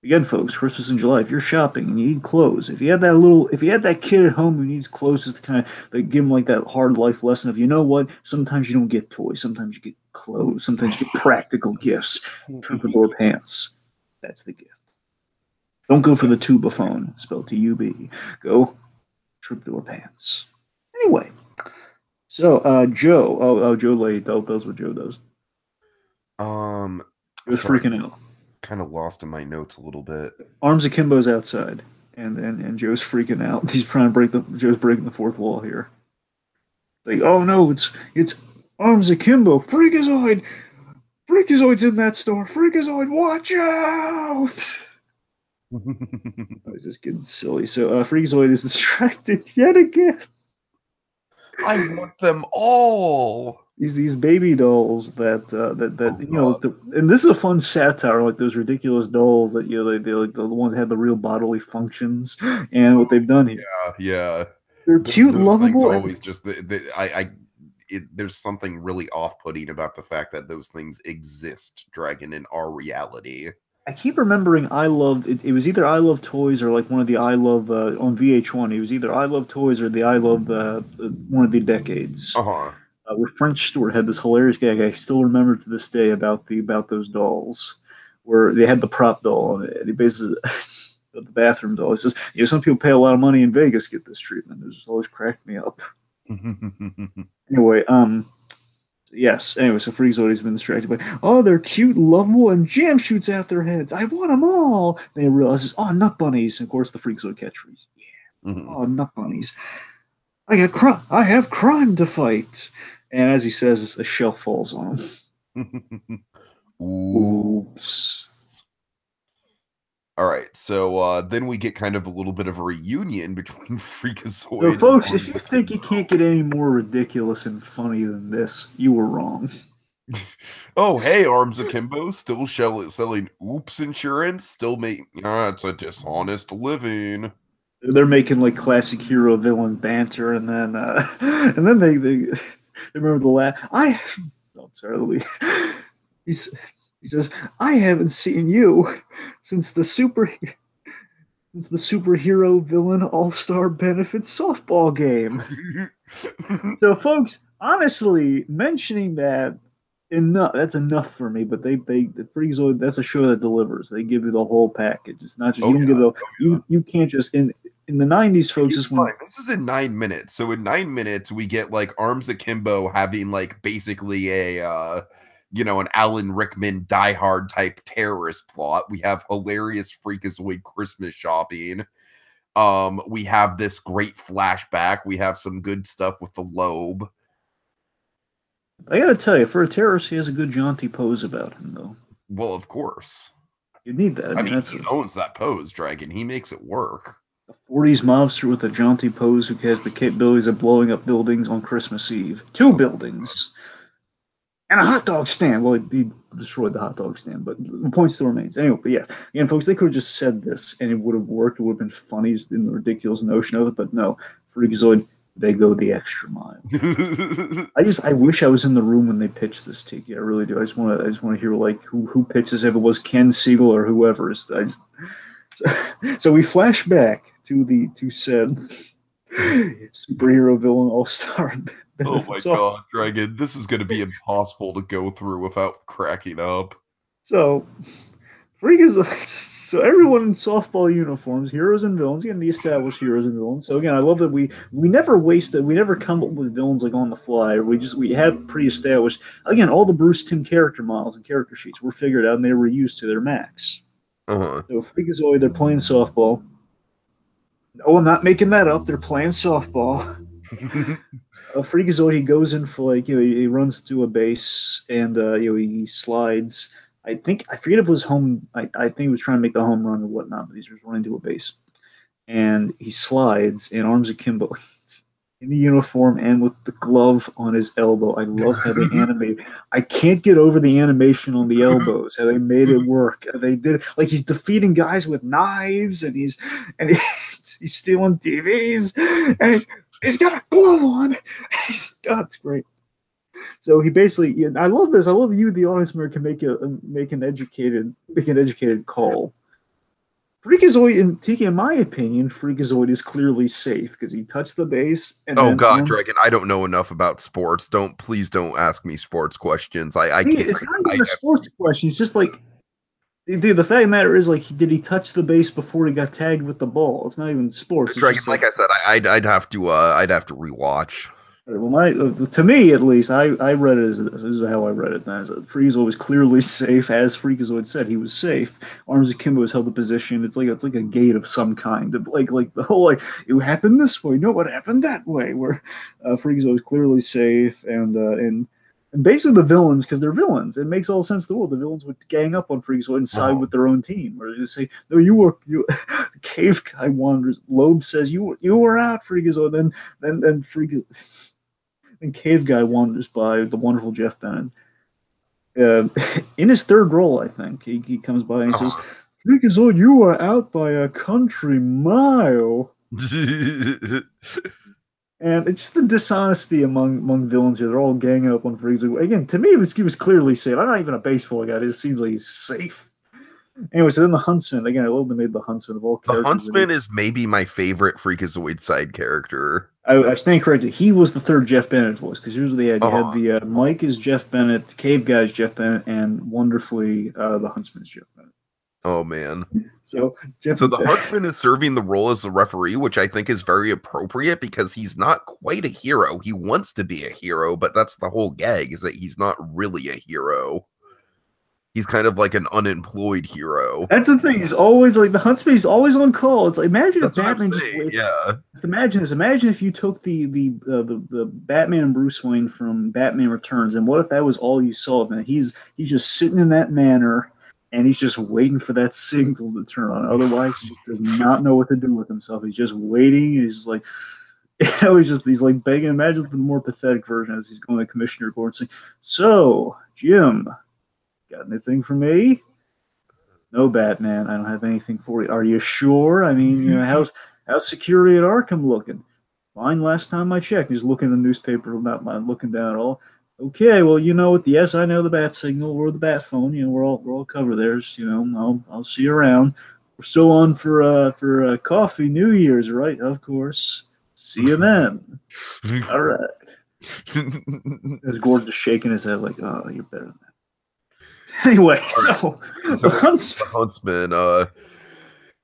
Again, folks, Christmas in July. If you're shopping and you need clothes, if you had that kid at home who needs clothes, just to kind of like give him like that hard life lesson of, you know what? Sometimes you don't get toys. Sometimes you get clothes. Sometimes you get practical gifts. Troubadour pants. That's the gift. Don't go for the tuba phone, spelled T-U-B. Go troubadour pants. Anyway, so Joe. Oh, Joe Lay does what Joe does. Joe's freaking out. Kind of lost in my notes a little bit. Arms akimbo's outside, and Joe's freaking out. He's trying to Joe's breaking the fourth wall here. Like, oh no, it's Arms akimbo, Freakazoid's in that store. Freakazoid, watch out! I was just getting silly. So Freakazoid is distracted yet again. I want them all. These baby dolls that and this is a fun satire, like those ridiculous dolls that they like the ones that have the real bodily functions, and what they've done here. Yeah, they're cute, those lovable. Things always just there's something really off-putting about the fact that those things exist, Dragon, in our reality. I keep remembering I Love it was either I Love Toys or like one of the I Love on VH1. It was either I Love Toys or the I Love one of the decades. Where French Stewart had this hilarious gag I still remember to this day about those dolls, where they had the prop doll on it. And he basically the bathroom doll. He says, some people pay a lot of money in Vegas to get this treatment. It just always cracked me up. Anyway, yes. Anyway, so Freakazoid has been distracted by, oh, they're cute, lovable, and jam shoots out their heads. I want them all. Then he realizes, oh, nut bunnies. And of course, the Freakazoid catchphrase. Yeah. Oh, nut bunnies. I have crime to fight. And as he says, a shelf falls on him. Oops. All right, so then we get kind of a little bit of a reunion between Freakazoid. So, folks, if you think you can't get any more ridiculous and funny than this, you were wrong. Oh, hey, Arms Akimbo, still selling oops insurance, still making it's a dishonest living. They're making like classic hero villain banter, and then they remember the laugh. I'm sorry, Louis. He says, I haven't seen you since the superhero villain all-star benefits softball game. So, folks, honestly, mentioning that that's enough for me. But the Freakazoid, that's a show that delivers. They give you the whole package. It's not just you can't just in the 90s, folks. This is in 9 minutes. So in 9 minutes, we get like Arms Akimbo having like basically a an Alan Rickman Die Hard type terrorist plot. We have hilarious Freakazoid Christmas shopping. We have this great flashback. We have some good stuff with the Lobe. I gotta tell you, for a terrorist, he has a good jaunty pose about him, though. Well, of course. You need that. I mean he owns that pose, Dragon. He makes it work. A 40s mobster with a jaunty pose who has the capabilities of blowing up buildings on Christmas Eve. 2 buildings. And a hot dog stand. Well, he destroyed the hot dog stand, but the point still remains. Anyway, but yeah. Again, folks, they could have just said this, and it would have worked. It would have been funny in the ridiculous notion of it, but no. Freakazoid, they go the extra mile. I wish I was in the room when they pitched this, Tiki. I really do. I just want to hear like who pitches, if it was Ken Siegel or whoever. So we flash back to said superhero villain all-star. Oh my god, Dragon! This is going to be impossible to go through without cracking up. So, so everyone in softball uniforms, heroes and villains, again, the established heroes and villains. So again, I love that we never wasted, we never come up with villains like on the fly. We had pre-established. Again, all the Bruce Timm character models and character sheets were figured out, and they were used to their max. So Freakazoid, they're playing softball. Oh, I'm not making that up. They're playing softball. Freakazoid, he goes in for he runs to a base and he slides. I forget if it was home. I think he was trying to make the home run or whatnot, but he's just running to a base, and he slides in Arms Akimbo in the uniform and with the glove on his elbow. I love how they animate. I can't get over the animation on the elbows. How they made it work. They did it like he's defeating guys with knives, and he's stealing TVs, and he's got a glove on. It's great. So he basically, I love this. I love you, the audience member, can make an educated call. Freakazoid, in my opinion, Freakazoid is clearly safe because he touched the base and Oh then God, Dragon, I don't know enough about sports. Please don't ask me sports questions. I can't. It's not even a sports question. It's just like, dude, the fact of the matter is, like, did he touch the base before he got tagged with the ball? It's not even sports. It's Dragon, just like I said, I'd have to rewatch. well, to me at least, I read it as this is how I read it. As Freakazoid was clearly safe, as Freakazoid said, he was safe. Arms Akimbo has held the position. It's like a gate of some kind of like the whole like it happened this way. No, what happened that way? Where Freakazoid was clearly safe, and basically the villains, because they're villains, it makes all sense in the world. The villains would gang up on Freakazoid and side with their own team, or they say, "No, you." Cave guy wanders. Loeb says, "You were out, Freakazoid." Then Freakazoid. And Cave Guy wanders by, the wonderful Jeff Bennett. In his third role, I think, he comes by and says, Freakazoid, you are out by a country mile. And it's just the dishonesty among villains here. They're all ganging up on Freakazoid. Again, to me, he was clearly safe. I'm not even a baseball guy. It just seems like he's safe. Anyway, so then the Huntsman. Again, I love they made the Huntsman of all characters. The Huntsman is maybe my favorite Freakazoid side character. I stand corrected. He was the third Jeff Bennett voice, because here's what they had. You had the Mike is Jeff Bennett, Cave Guy is Jeff Bennett, and wonderfully the Huntsman is Jeff Bennett. Oh man! So the Huntsman is serving the role as a referee, which I think is very appropriate because he's not quite a hero. He wants to be a hero, but that's the whole gag, is that he's not really a hero. He's kind of like an unemployed hero. That's the thing. He's always like the Huntsman. He's always on call. It's like, imagine if Batman just imagine this. Imagine if you took the Batman and Bruce Wayne from Batman Returns, and what if that was all you saw of him? He's just sitting in that manor, and he's just waiting for that signal to turn on. Otherwise, he just does not know what to do with himself. He's just waiting. He's just like, he's like begging. Imagine the more pathetic version as he's going to Commissioner Gordon saying, "So, Jim, got anything for me?" "No, Batman, I don't have anything for you." "Are you sure? I mean, how's security at Arkham looking?" "Fine, last time I checked." He's looking at the newspaper, not mine, looking down at all. "Okay, well, yes, I know the bat signal or the bat phone. We're all covered there. I'll see you around. We're still on for coffee, New Year's, right? Of course. See you then." All right. As Gordon just shaking his head like, "Oh, you're better than that." Anyway, so the Huntsman,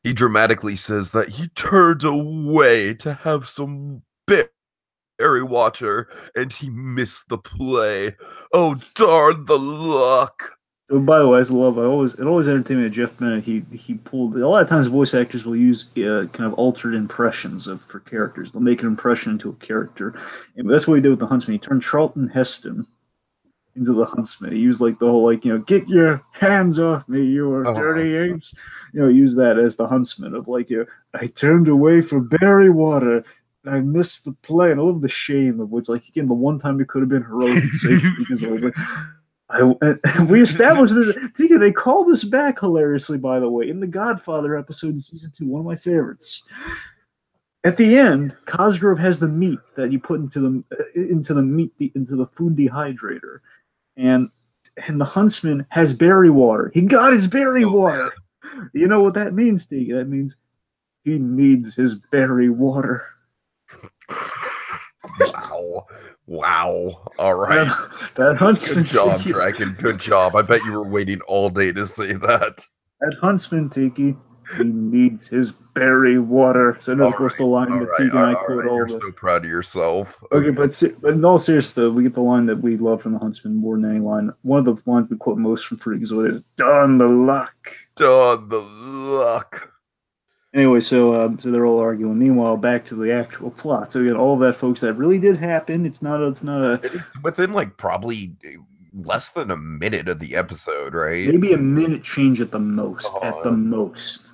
he dramatically says that he turned away to have some berry water, and he missed the play. Oh, darn the luck! So, by the way, it always entertained me that Jeff Bennett, he pulled, a lot of times voice actors will use kind of altered impressions for characters. They'll make an impression into a character, and that's what he did with the Huntsman. He turned Charlton Heston into the Huntsman. He used like the whole "get your hands off me, you are dirty apes." Use that as the Huntsman of like, "I turned away for berry water, and I missed the play." And I love the shame of which, like, again, the one time it could have been heroic and safe, because I was like, we established that. Tika, they call this back hilariously, by the way, in the Godfather episode in season 2, one of my favorites. At the end, Cosgrove has the meat that you put into the food dehydrator, and the Huntsman has berry water. He got his berry water. Man. You know what that means, Tika? That means he needs his berry water. Wow. All right. That Huntsman. Good job, Dragon. Good job. I bet you were waiting all day to say that. That Huntsman, Tiki, he needs his berry water. So, of course, the line that Tiki and I quote all. You're so proud of yourself. Okay, but in all seriousness, though, we get the line that we love from the Huntsman more than any line. One of the lines we quote most from Freakazoid is "Darn the luck." Darn the luck. Anyway, so they're all arguing. Meanwhile, back to the actual plot. So again, all of that, folks, that really did happen. It's within like probably less than a minute of the episode, right? Maybe a minute change at the most. At the most.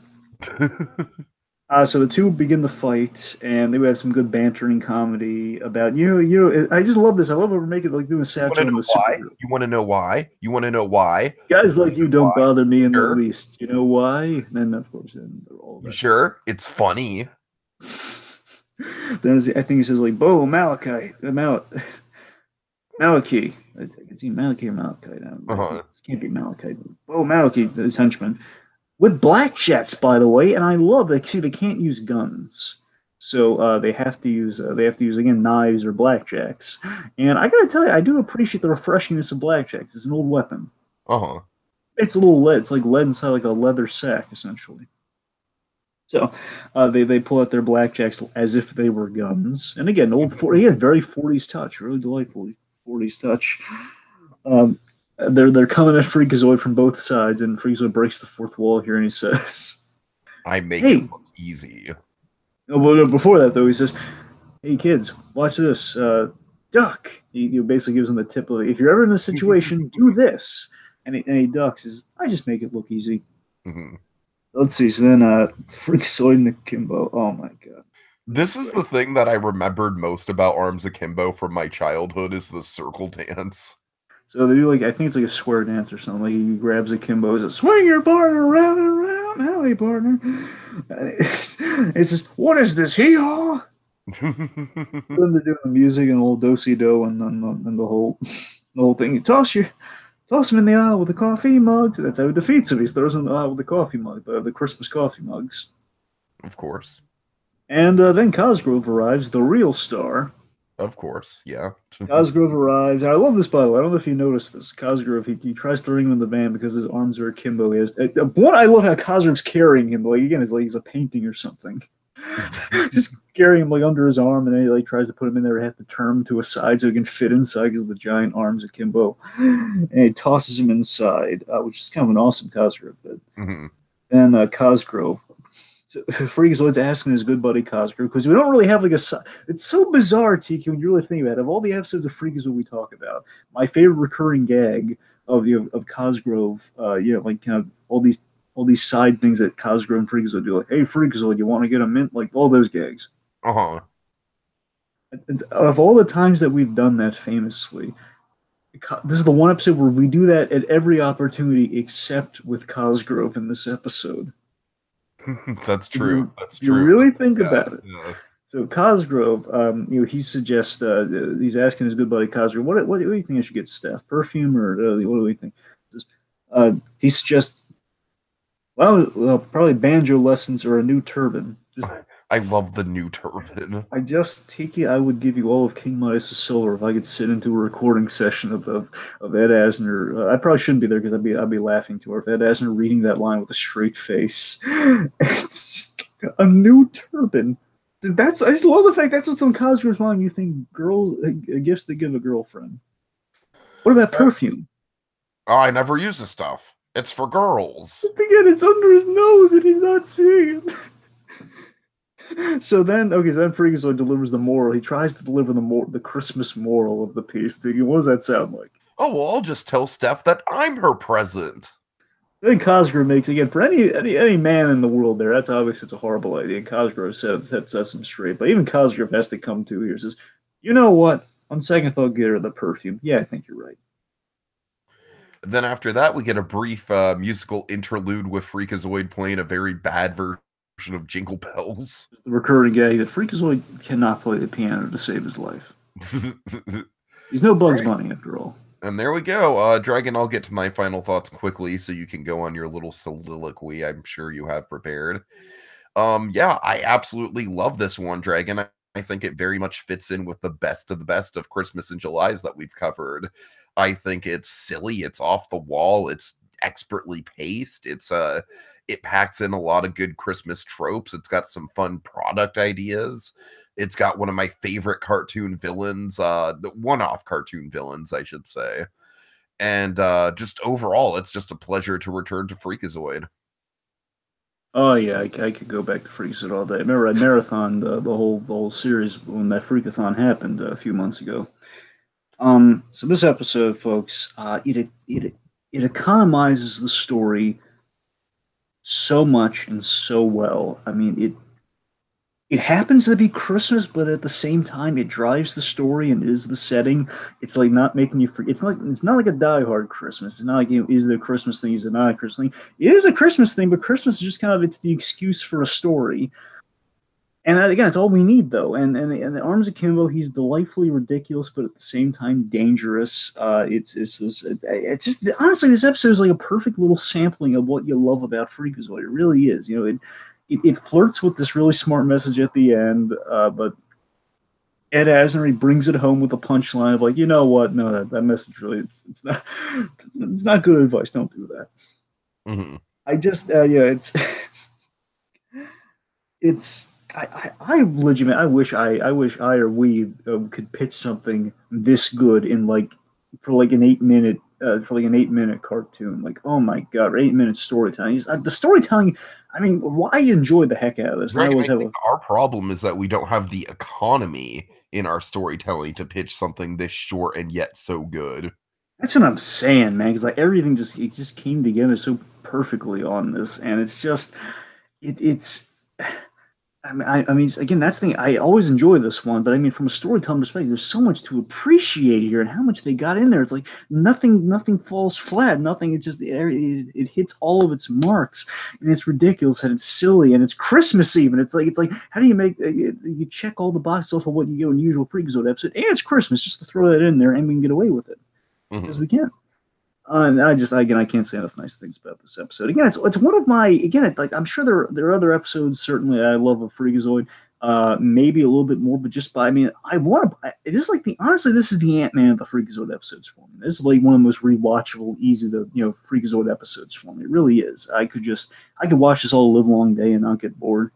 So the two begin the fight, and they would have some good bantering comedy about I just love this. I love it. We're making like doing a satire on the superhero. You want to know why? You want to know why? Guys like you don't bother me in the least. You know why? Then of course, they're all that. Sure, it's funny. Then I think he says like, "Bo, Malachi, Malachite. I think it's Malachite or Malachite. Uh-huh. It can't be Malachite. Oh, Malachite, his henchman. With blackjacks, by the way, and I love it. See, they can't use guns, so they have to use again knives or blackjacks. And I gotta tell you, I do appreciate the refreshingness of blackjacks. It's an old weapon. Uh-huh. It's a little lead. It's like lead inside like a leather sack, essentially. So they pull out their blackjacks as if they were guns. And again, old 40, he had very 40s touch, really delightful 40s touch. Um, they're coming at Freakazoid from both sides, and Freakazoid breaks the fourth wall here, and he says, I make "Hey." it look easy. Well, before that, though, he says, "Hey, kids, watch this. Duck." He basically gives them the tip of, if you're ever in a situation, do this. And he ducks. Says, "I just make it look easy." Mhm. Let's see. So then, Freakazoid and Akimbo. Oh my god. This is the thing that I remembered most about Arms Akimbo from my childhood is the circle dance. So they do like, I think it's like a square dance or something. Like he grabs Akimbo, he says, "Swing your partner around and around, howdy partner." And it says, "What is this, hee-haw?" Then they're doing the music and the whole do-si-do and the whole thing. You toss him in the aisle with the coffee mugs. And that's how he defeats him. He throws him in the aisle with the coffee mug, the Christmas coffee mugs. Of course. And then Cosgrove arrives, the real star. Of course, yeah. Cosgrove arrives. And I love this, by the way. I don't know if you noticed this. Cosgrove, he tries to ring him in the van because his arms are akimbo. He has, one, I love how Cosgrove's carrying him. Like, again, it's like he's a painting or something. Just carrying him like under his arm, and then he like tries to put him in there. He has to turn him to a side so he can fit inside because of the giant arms akimbo. And he tosses him inside, which is kind of an awesome Cosgrove bit. Mm-hmm. Then Cosgrove. So Freakazoid's asking his good buddy Cosgrove because we don't really have like a. It's so bizarre, Tiki, when you really think about it. Of all the episodes of Freakazoid we talk about, my favorite recurring gag of Cosgrove, like kind of all these side things that Cosgrove and Freakazoid do, like, "Hey Freakazoid, you want to get a mint?" Like all those gags. Uh-huh. Of all the times that we've done that famously, this is the one episode where we do that at every opportunity except with Cosgrove in this episode. That's true. That's you true. really think about it. Yeah. So Cosgrove, he suggests he's asking his good buddy Cosgrove, what do you think I should get, Steph? Perfume or what do we think? He suggests, well, probably banjo lessons or a new turban. I love the new turban. Tiki, I would give you all of King Midas' silver if I could sit into a recording session of Ed Asner. I probably shouldn't be there because I'd be laughing to her if Ed Asner reading that line with a straight face. It's just a new turban. I just love the fact that's what's on Cosgrove's mind. You think girls gifts they give a girlfriend. What about perfume? Oh, I never use this stuff. It's for girls. Again, it's under his nose and he's not seeing it. So then Freakazoid delivers the moral. He tries to deliver the Christmas moral of the piece. What does that sound like? Oh, well, I'll just tell Steph that I'm her present. Then Cosgrove makes, again, for any man in the world there, that's obviously it's a horrible idea. And Cosgrove sets him straight. But even Cosgrove has to come to here. Says, "You know what? On second thought, get her the perfume." Yeah, I think you're right. Then after that, we get a brief musical interlude with Freakazoid playing a very bad version of Jingle Bells. The recurring gag that Freakazoid cannot play the piano to save his life. He's no Bugs Bunny, after all. And there we go. Dragon, I'll get to my final thoughts quickly so you can go on your little soliloquy I'm sure you have prepared. Yeah, I absolutely love this one, Dragon. I think it very much fits in with the best of Christmas in July's that we've covered. I think it's silly. It's off the wall. It's expertly paced. It packs in a lot of good Christmas tropes. It's got some fun product ideas. It's got one of my favorite cartoon villains, the one-off cartoon villains, I should say. And just overall, it's just a pleasure to return to Freakazoid. Oh yeah, I could go back to Freakazoid all day. I remember I marathoned the whole series when that Freakathon happened a few months ago. So this episode, folks, it economizes the story so much and so well. I mean, it happens to be Christmas, but at the same time, it drives the story and is the setting. It's like not making you forget. It's not like a Die Hard Christmas. It's not like, is it a Christmas thing? Is it not a Christmas thing? It is a Christmas thing, but Christmas is just kind of, it's the excuse for a story. And again, it's all we need, though. And the Arms Akimbo, he's delightfully ridiculous, but at the same time dangerous. It's just honestly, this episode is like a perfect little sampling of what you love about Freakazoid. It really is. It flirts with this really smart message at the end, but Ed Asner brings it home with a punchline of like, you know what? No, that message really it's not good advice. Don't do that. Mm-hmm. I just it's I legitimately I wish I or we could pitch something this good in like for like an 8 minute for like an 8 minute cartoon. Like, oh my god, 8 minute storytelling. The storytelling. I mean, well, I enjoy the heck out of this. And I Dragon, always I have think a our problem is that we don't have the economy in our storytelling to pitch something this short and yet so good. That's what I'm saying, man. Because like everything just came together so perfectly on this, and it's just it's. I mean, again, that's the thing. I always enjoy this one, but I mean, from a storytelling perspective, there's so much to appreciate here, and how much they got in there. It's like nothing falls flat. Nothing. It hits all of its marks, and it's ridiculous, and it's silly, and it's Christmas even. It's like how do you make you check all the boxes off of what you get in the usual Freakazoid episode, and it's Christmas, just to throw that in there, and we can get away with it because Mm-hmm. we can. And I can't say enough nice things about this episode. Again, it's one of my like I'm sure there are other episodes certainly I love of Freakazoid, maybe a little bit more, but just by I mean I want to. It is like the honestly this is the Ant-Man of the Freakazoid episodes for me. This is like one of the most rewatchable, easy to Freakazoid episodes for me. It really is. I could watch this all live long day and not get bored.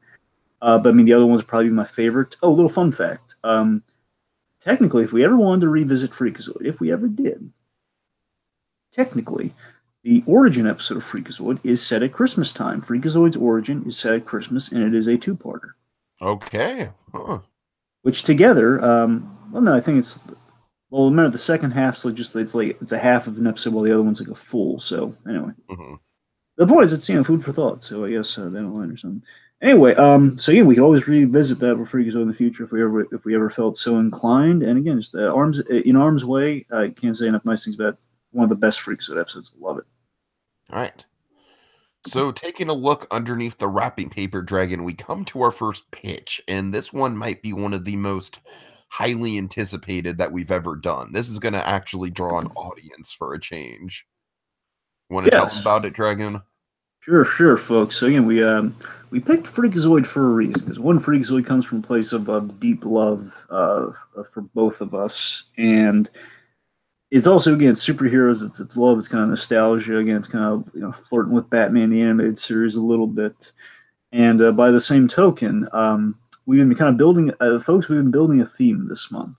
But I mean the other ones are probably my favorite. Oh, a little fun fact. Technically, if we ever wanted to revisit Freakazoid, if we ever did technically, the origin episode of Freakazoid is set at Christmas time. Freakazoid's origin is set at Christmas, and it is a two-parter. Okay. Huh. Which together, well, no, I think it's well. Remember, the second half's like it's a half of an episode, while the other one's like a full. So anyway, Mm-hmm. the point is, it's food for thought. So I guess they don't learn or something. Anyway, so yeah, we could always revisit that with Freakazoid in the future if we ever felt so inclined. And again, just arms in arm's way. I can't say enough nice things about one of the best Freakazoid episodes. Love it. All right. So, taking a look underneath the wrapping paper, Dragon, we come to our first pitch, and this one might be one of the most highly anticipated that we've ever done. This is going to actually draw an audience for a change. Want to tell them Yes. about it, Dragon? Sure, folks. So again, we picked Freakazoid for a reason because one, Freakazoid comes from a place of deep love for both of us, and it's also again superheroes. It's love. It's kind of nostalgia. Again, it's kind of flirting with Batman the animated series a little bit, and by the same token, we've been kind of building, folks. We've been building a theme this month,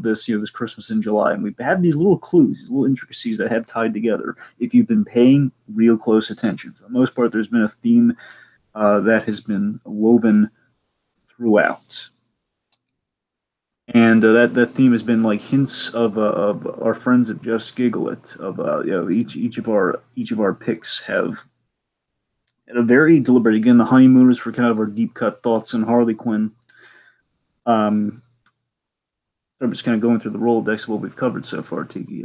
this Christmas in July, and we've had these little clues, these little intricacies that have tied together. If you've been paying real close attention, for the most part, there's been a theme that has been woven throughout, and that theme has been like hints of our friends at Just Giggle It. Each of our picks have at a very deliberate. Again, the honeymooners for kind of our deep cut thoughts on Harley Quinn. I'm just kind of going through the Rolodex of what we've covered so far, Tiki.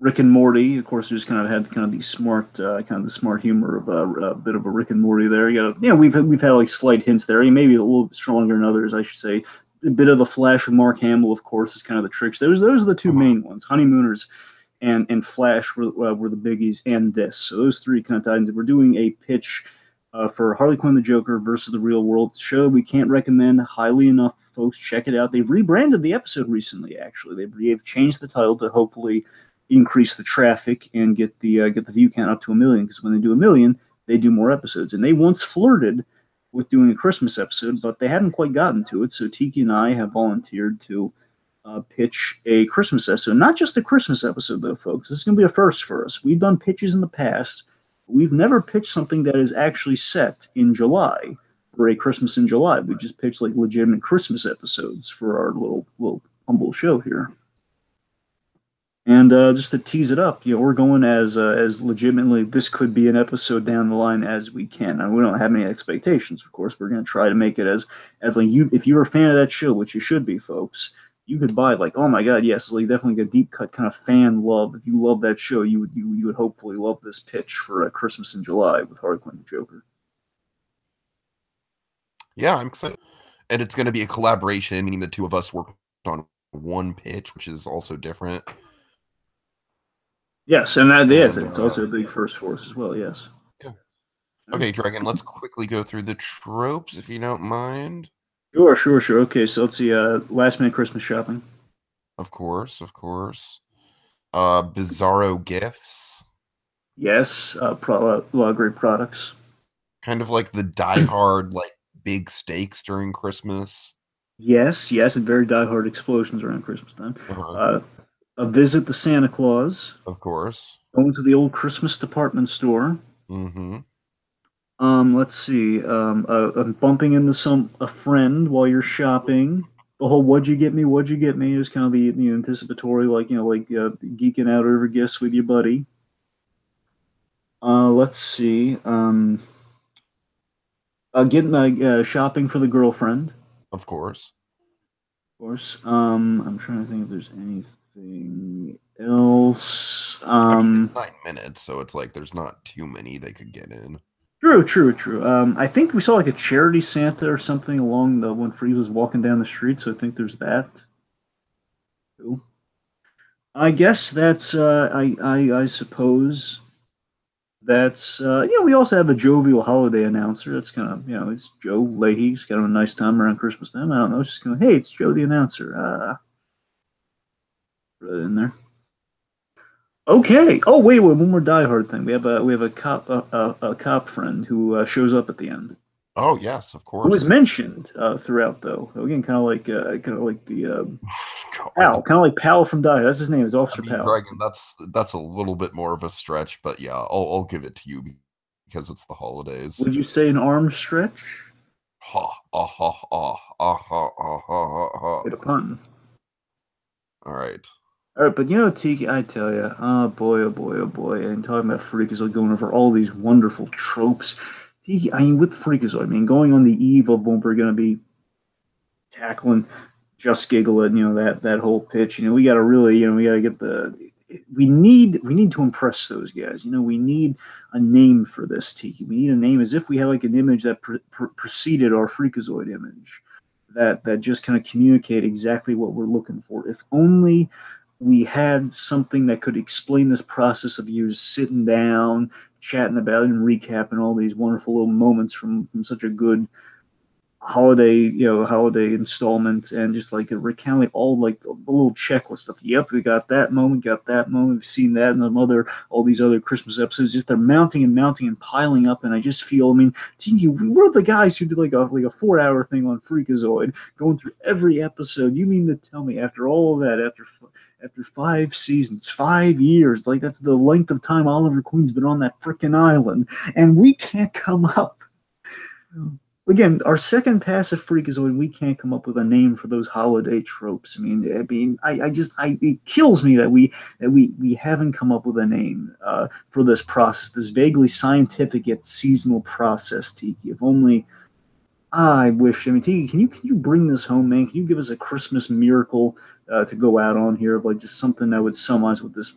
Rick and Morty, of course, just kind of had kind of the smart humor of a bit of a Rick and Morty there. We've had like slight hints there, maybe a little bit stronger than others, I should say. A bit of the Flash with Mark Hamill, of course, is kind of the tricks. Those are the two main ones. Honeymooners and Flash were the biggies, and this. So those three kind of tied into. We're doing a pitch for Harley Quinn the Joker versus the Real World show. We can't recommend highly enough, folks. Check it out. They've rebranded the episode recently. Actually, they've changed the title to hopefully increase the traffic and get the view count up to 1 million. Because when they do 1 million, they do more episodes. And they once flirted with doing a Christmas episode, but they haven't quite gotten to it. So Tiki and I have volunteered to pitch a Christmas episode. Not just a Christmas episode, though, folks. This is going to be a first for us. We've done pitches in the past. We've never pitched something that is actually set in July for a Christmas in July. We just pitched like legitimate Christmas episodes for our little humble show here. And just to tease it up, we're going as legitimately. This could be an episode down the line as we can. And we don't have any expectations, of course. We're going to try to make it as like you. If you're a fan of that show, which you should be, folks, you could buy like, oh my god, yes, like definitely a deep cut kind of fan love. If you love that show, you would hopefully love this pitch for Christmas in July with Harley Quinn the Joker. Yeah, I'm excited. And it's going to be a collaboration, meaning the two of us worked on one pitch, which is also different. Yes, and that is. And It's also a big first for us as well, yes. yeah. Okay, Dragon, let's quickly go through the tropes, if you don't mind. Sure. Okay, so let's see. Last minute Christmas shopping. Of course, of course. Bizarro gifts. Yes, a lot of great products. Kind of like the Die Hard, like big stakes during Christmas. Yes, and very diehard explosions around Christmas time. Uh-huh. A visit to Santa Claus. Of course. Going to the old Christmas department store. Mm-hmm. Let's see. Bumping into a friend while you're shopping. The whole "What'd you get me? What'd you get me?" is kind of the anticipatory, like geeking out over gifts with your buddy. Let's see. Getting shopping for the girlfriend, Of course. of course. I'm trying to think if there's anything else. I mean, it's 9 minutes, so it's like there's not too many they could get in. True. I think we saw like a charity Santa or something along the when Free was walking down the street, so I think there's that. Cool. I guess that's I suppose that's we also have a jovial holiday announcer. That's kind of it's Joe Leahy. He's got a nice time around Christmas time. I don't know. It's just kind of hey, it's Joe the announcer. Put it in there. Okay. Oh wait, one more Die Hard thing. We have a cop a cop friend who shows up at the end. Oh yes, of Who was course. mentioned throughout though. Again, kind of like the God. Pal, kind of like Pal from Die Hard. That's his name. Is I Officer mean, Pal. Dragon, that's a little bit more of a stretch, but yeah, I'll give it to you because it's the holidays. Would you say an arm stretch? Ha ah ha ah ah ha ah ha ha ha. Get a pun. All right. All right, but Tiki, I tell you, oh boy, and talking about Freakazoid, going over all these wonderful tropes. Tiki, I mean, with Freakazoid, I mean, going on the eve of when we're going to be tackling Just Giggle It, that whole pitch. We got to really, we got to get we need to impress those guys. We need a name for this Tiki. We need a name as if we had like an image that preceded our Freakazoid image. That just kind of communicate exactly what we're looking for. If only we had something that could explain this process of you sitting down, chatting about it, and recapping all these wonderful little moments from such a good holiday installment, and just like recounting all like the little checklist of yep, we got that moment, we've seen that in all these other Christmas episodes. Just they're mounting and piling up, and I just feel, I mean, we're the guys who did like a 4 hour thing on Freakazoid, going through every episode. You mean to tell me after all of that, after 5 seasons, 5 years, like that's the length of time Oliver Queen's been on that freaking island, and we can't come up again, our second pass of Freakazoid, we can't come up with a name for those holiday tropes. It kills me that we haven't come up with a name for this process, this vaguely scientific yet seasonal process. Tiki, if only I wish. I mean, Tiki, can you bring this home, man? Can you give us a Christmas miracle to go out on here of like just something that would summarize what this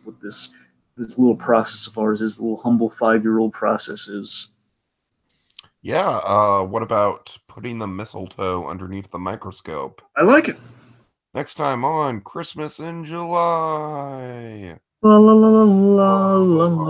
little process of ours is, the little humble 5-year-old process is. Yeah, what about putting the mistletoe underneath the microscope? I like it. Next time on Christmas in July. La la la la la